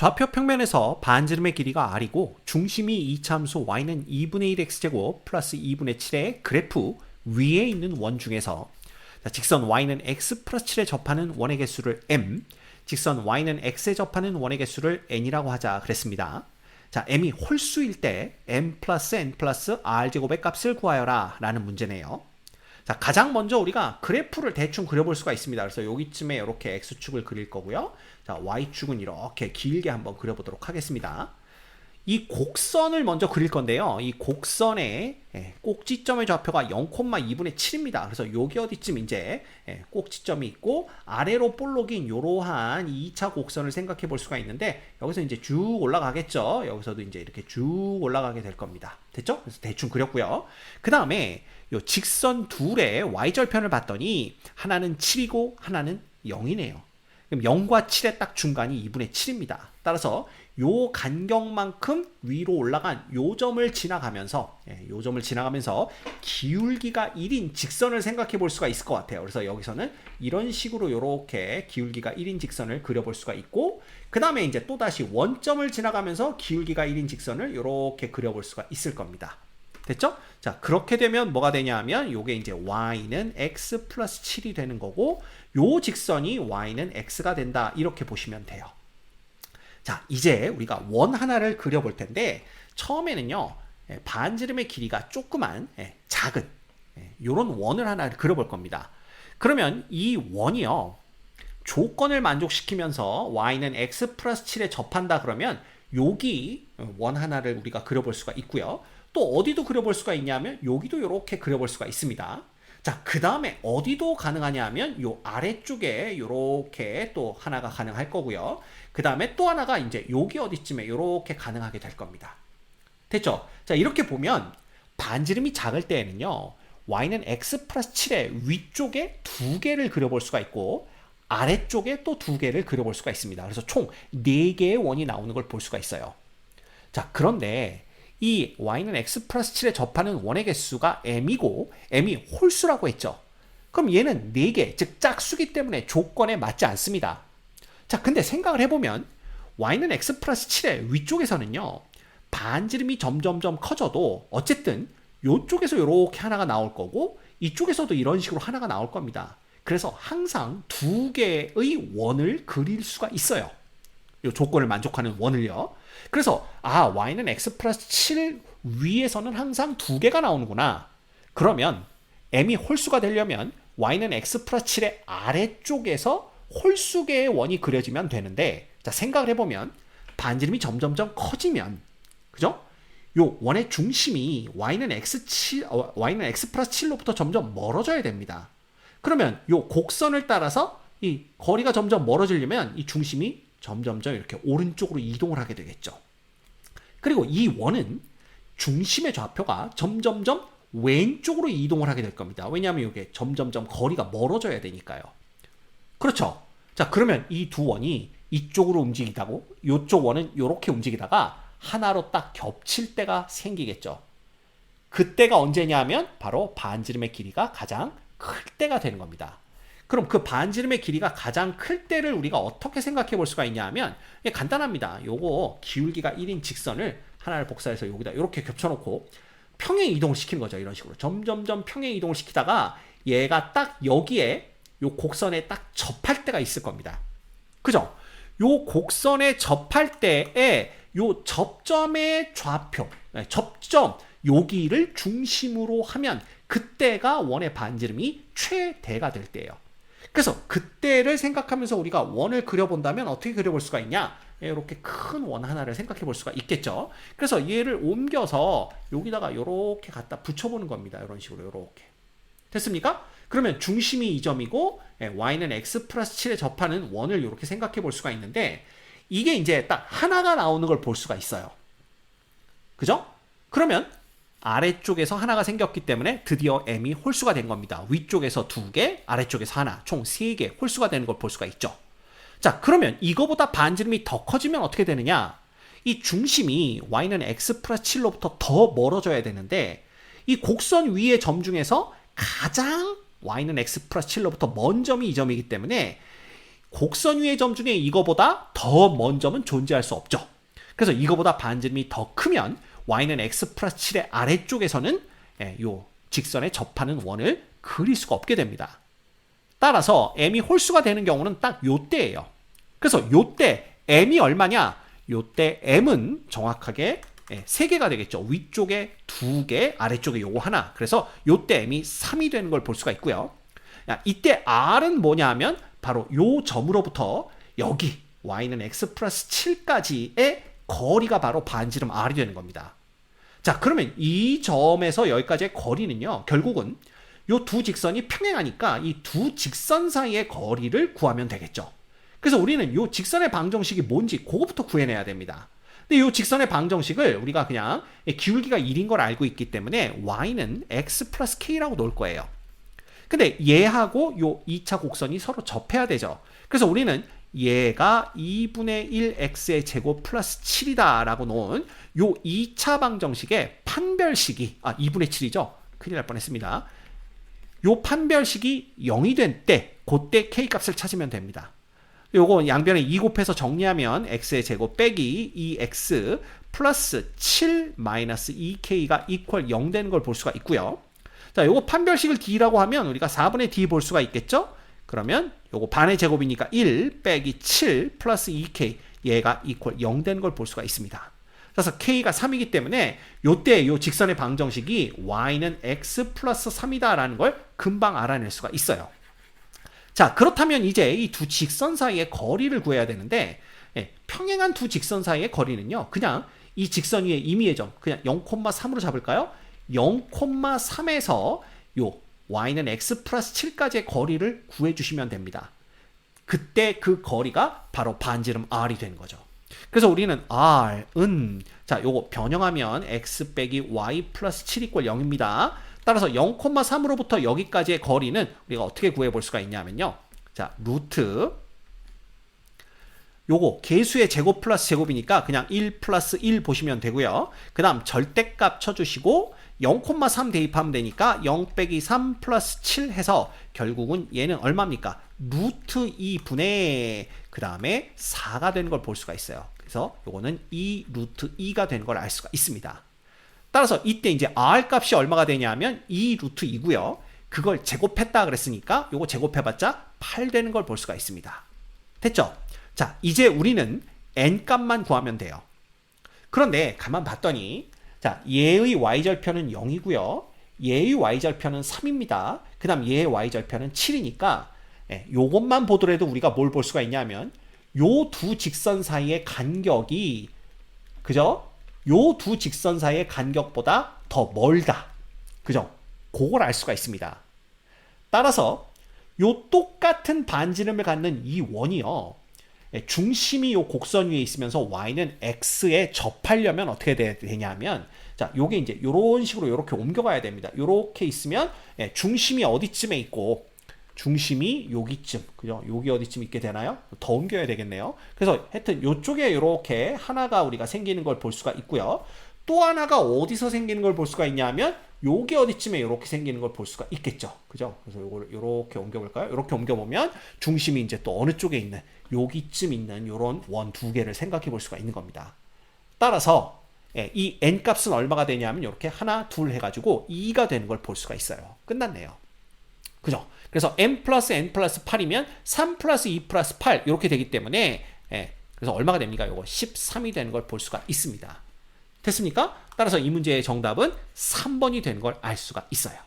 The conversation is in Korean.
좌표 평면에서 반지름의 길이가 r이고 중심이 이차함수 y는 2분의 1x제곱 플러스 2분의 7의 그래프 위에 있는 원 중에서 직선 y는 x 플러스 7에 접하는 원의 개수를 m, 직선 y는 x에 접하는 원의 개수를 n이라고 하자 그랬습니다. 자, m이 홀수일 때 m 플러스 n 플러스 r제곱의 값을 구하여라 라는 문제네요. 자, 가장 먼저 우리가 그래프를 대충 그려볼 수가 있습니다. 그래서 여기쯤에 이렇게 x축을 그릴 거고요. 자, y축은 이렇게 길게 한번 그려보도록 하겠습니다. 이 곡선을 먼저 그릴 건데요. 이 곡선의 꼭지점의 좌표가 0,2분의 7입니다. 그래서 여기 어디쯤 이제 꼭지점이 있고 아래로 볼록인 이러한 2차 곡선을 생각해 볼 수가 있는데 여기서 이제 쭉 올라가겠죠. 여기서도 이제 이렇게 쭉 올라가게 될 겁니다. 됐죠? 그래서 대충 그렸고요. 그 다음에 요 직선 둘의 y절편을 봤더니 하나는 7이고 하나는 0이네요. 그럼 0과 7의 딱 중간이 2분의 7입니다. 따라서 요 간격만큼 위로 올라간 요 점을 지나가면서 요 점을 지나가면서 기울기가 1인 직선을 생각해 볼 수가 있을 것 같아요. 그래서 여기서는 이런 식으로 이렇게 기울기가 1인 직선을 그려볼 수가 있고 그 다음에 이제 또다시 원점을 지나가면서 기울기가 1인 직선을 이렇게 그려볼 수가 있을 겁니다. 됐죠? 자, 그렇게 되면 뭐가 되냐 하면 요게 이제 y는 x 플러스 7이 되는 거고 요 직선이 y는 x가 된다 이렇게 보시면 돼요. 자, 이제 우리가 원 하나를 그려볼 텐데 처음에는요 반지름의 길이가 조그만 작은 요런 원을 하나 그려볼 겁니다. 그러면 이 원이요 조건을 만족시키면서 y는 x 플러스 7에 접한다 그러면 여기 원 하나를 우리가 그려볼 수가 있고요. 또 어디도 그려볼 수가 있냐면 여기도 이렇게 그려볼 수가 있습니다. 자, 그 다음에 어디도 가능하냐 하면 요 아래쪽에 이렇게 또 하나가 가능할 거고요. 그 다음에 또 하나가 이제 여기 어디쯤에 이렇게 가능하게 될 겁니다. 됐죠? 자, 이렇게 보면 반지름이 작을 때에는요 y는 x 플러스 7의 위쪽에 두 개를 그려볼 수가 있고 아래쪽에 또 두 개를 그려볼 수가 있습니다. 그래서 총 4개의 원이 나오는 걸 볼 수가 있어요. 자, 그런데 이 y는 x 플러스 7에 접하는 원의 개수가 m이고 m이 홀수라고 했죠. 그럼 얘는 4개, 즉 짝수기 때문에 조건에 맞지 않습니다. 자, 근데 생각을 해보면 y는 x 플러스 7의 위쪽에서는요 반지름이 점점점 커져도 어쨌든 이쪽에서 이렇게 하나가 나올 거고 이쪽에서도 이런 식으로 하나가 나올 겁니다. 그래서 항상 2개의 원을 그릴 수가 있어요. 이 조건을 만족하는 원을요. 그래서 y는 x 플러스 7 위에서는 항상 2개가 나오는구나. 그러면 m이 홀수가 되려면 y는 x 플러스 7의 아래쪽에서 홀수계의 원이 그려지면 되는데 자, 생각을 해보면 반지름이 점점점 커지면 그죠? 요 원의 중심이 y는 x 플러스 7로부터 점점 멀어져야 됩니다. 그러면 요 곡선을 따라서 이 거리가 점점 멀어지려면 이 중심이 점점점 이렇게 오른쪽으로 이동을 하게 되겠죠. 그리고 이 원은 중심의 좌표가 점점점 왼쪽으로 이동을 하게 될 겁니다. 왜냐하면 이게 점점점 거리가 멀어져야 되니까요. 그렇죠. 자, 그러면 이 두 원이 이쪽으로 움직이다고 이쪽 원은 이렇게 움직이다가 하나로 딱 겹칠 때가 생기겠죠. 그때가 언제냐 하면 바로 반지름의 길이가 가장 클 때가 되는 겁니다. 그럼 그 반지름의 길이가 가장 클 때를 우리가 어떻게 생각해 볼 수가 있냐 하면 간단합니다. 요거 기울기가 1인 직선을 하나를 복사해서 여기다 이렇게 겹쳐놓고 평행 이동을 시키는 거죠. 이런 식으로 점점점 평행 이동을 시키다가 얘가 딱 여기에 요 곡선에 딱 접할 때가 있을 겁니다. 그죠? 요 곡선에 접할 때에 요 접점의 좌표, 접점 여기를 중심으로 하면 그때가 원의 반지름이 최대가 될 때예요. 그래서 그때를 생각하면서 우리가 원을 그려본다면 어떻게 그려볼 수가 있냐? 이렇게 큰 원 하나를 생각해 볼 수가 있겠죠. 그래서 얘를 옮겨서 여기다가 이렇게 갖다 붙여보는 겁니다. 이런 식으로 이렇게. 됐습니까? 그러면 중심이 이 점이고 y는 x 플러스 7에 접하는 원을 이렇게 생각해 볼 수가 있는데 이게 이제 딱 하나가 나오는 걸 볼 수가 있어요. 그죠? 그러면 아래쪽에서 하나가 생겼기 때문에 드디어 m이 홀수가 된 겁니다. 위쪽에서 2개, 아래쪽에서 하나, 총 3개 홀수가 되는 걸 볼 수가 있죠. 자, 그러면 이거보다 반지름이 더 커지면 어떻게 되느냐? 이 중심이 y는 x 플러스 7로부터 더 멀어져야 되는데 이 곡선 위의 점 중에서 가장 y는 x 플러스 7로부터 먼 점이 이 점이기 때문에 곡선 위의 점 중에 이거보다 더 먼 점은 존재할 수 없죠. 그래서 이거보다 반지름이 더 크면 y는 x 플러스 7의 아래쪽에서는 요 직선에 접하는 원을 그릴 수가 없게 됩니다. 따라서 m이 홀수가 되는 경우는 딱 요때예요. 그래서 요때 m이 얼마냐? 요때 m은 정확하게 3개가 되겠죠. 위쪽에 2개, 아래쪽에 요거 하나. 그래서 요때 m이 3이 되는 걸 볼 수가 있고요. 이때 r은 뭐냐 하면 바로 요 점으로부터 여기 y는 x 플러스 7까지의 거리가 바로 반지름 r이 되는 겁니다. 자, 그러면 이 점에서 여기까지의 거리는요, 결국은 요 두 직선이 평행하니까 이 두 직선 사이의 거리를 구하면 되겠죠. 그래서 우리는 요 직선의 방정식이 뭔지 그거부터 구해내야 됩니다. 근데 요 직선의 방정식을 우리가 그냥 기울기가 1인 걸 알고 있기 때문에 y는 x 플러스 k라고 놓을 거예요. 근데 얘하고 요 2차 곡선이 서로 접해야 되죠. 그래서 우리는 얘가 2분의 1x의 제곱 플러스 7이다 라고 놓은 요 2차 방정식의 판별식이 2분의 7이죠. 큰일 날 뻔했습니다. 요 판별식이 0이 된 때 그때 k값을 찾으면 됩니다. 요거 양변에 2 곱해서 정리하면 x의 제곱 빼기 2x 플러스 7 마이너스 2k가 이퀄 0 되는 걸 볼 수가 있고요. 자, 요거 판별식을 d라고 하면 우리가 4분의 d 볼 수가 있겠죠? 그러면 요거 반의 제곱이니까 1 빼기 7 플러스 2k 얘가 이퀄 0 되는 걸 볼 수가 있습니다. 그래서 k가 3이기 때문에 요때 요 직선의 방정식이 y는 x 플러스 3이다 라는 걸 금방 알아낼 수가 있어요. 자, 그렇다면 이제 이 두 직선 사이의 거리를 구해야 되는데 평행한 두 직선 사이의 거리는요, 그냥 이 직선 위의 임의의 점 그냥 0,3으로 잡을까요? 0,3에서 요 y는 x 플러스 7까지의 거리를 구해주시면 됩니다. 그때 그 거리가 바로 반지름 r이 되는 거죠. 그래서 우리는 r은 자, 요거 변형하면 x 빼기 y 플러스 7 이퀄 0입니다. 따라서 0,3으로부터 여기까지의 거리는 우리가 어떻게 구해볼 수가 있냐면요. 자, 루트 요거 개수의 제곱 플러스 제곱이니까 그냥 1 플러스 1 보시면 되고요. 그 다음 절대값 쳐주시고 0,3 대입하면 되니까 0 빼기 3 플러스 7 해서 결국은 얘는 얼마입니까? 루트 2분의 그 다음에 4가 되는 걸 볼 수가 있어요. 그래서 요거는 2 루트 2가 되는 걸 알 수가 있습니다. 따라서 이때 이제 r 값이 얼마가 되냐면 2 루트 2고요. 그걸 제곱했다 그랬으니까 요거 제곱해봤자 8 되는 걸 볼 수가 있습니다. 됐죠? 자, 이제 우리는 n 값만 구하면 돼요. 그런데 가만 봤더니 자, 얘의 y절편은 0이고요. 얘의 y절편은 3입니다. 그 다음 얘의 y절편은 7이니까 요것만 보더라도 우리가 뭘 볼 수가 있냐면 요 두 직선 사이의 간격이 그죠? 요 두 직선 사이의 간격보다 더 멀다. 그죠? 그걸 알 수가 있습니다. 따라서 요 똑같은 반지름을 갖는 이 원이요. 중심이 요 곡선 위에 있으면서 y는 x에 접하려면 어떻게 되냐면 자, 요게 이제 요런 식으로 요렇게 옮겨가야 됩니다. 요렇게 있으면 중심이 어디쯤에 있고 중심이 여기쯤, 그죠? 여기 어디쯤 있게 되나요? 더 옮겨야 되겠네요. 그래서 하여튼 요쪽에 이렇게 하나가 우리가 생기는 걸 볼 수가 있고요. 또 하나가 어디서 생기는 걸 볼 수가 있냐면 요게 어디쯤에 이렇게 생기는 걸 볼 수가 있겠죠. 그죠? 그래서 요거를 이렇게 옮겨볼까요? 이렇게 옮겨보면 중심이 이제 또 어느 쪽에 있는 여기쯤 있는 요런 원 두 개를 생각해 볼 수가 있는 겁니다. 따라서 이 n 값은 얼마가 되냐면 이렇게 하나, 둘 해가지고 2가 되는 걸 볼 수가 있어요. 끝났네요. 그죠? 그래서 m 플러스 n 플러스 8이면 3 플러스 2 플러스 8 이렇게 되기 때문에 그래서 얼마가 됩니까? 요거 13이 되는 걸 볼 수가 있습니다. 됐습니까? 따라서 이 문제의 정답은 3번이 되는 걸 알 수가 있어요.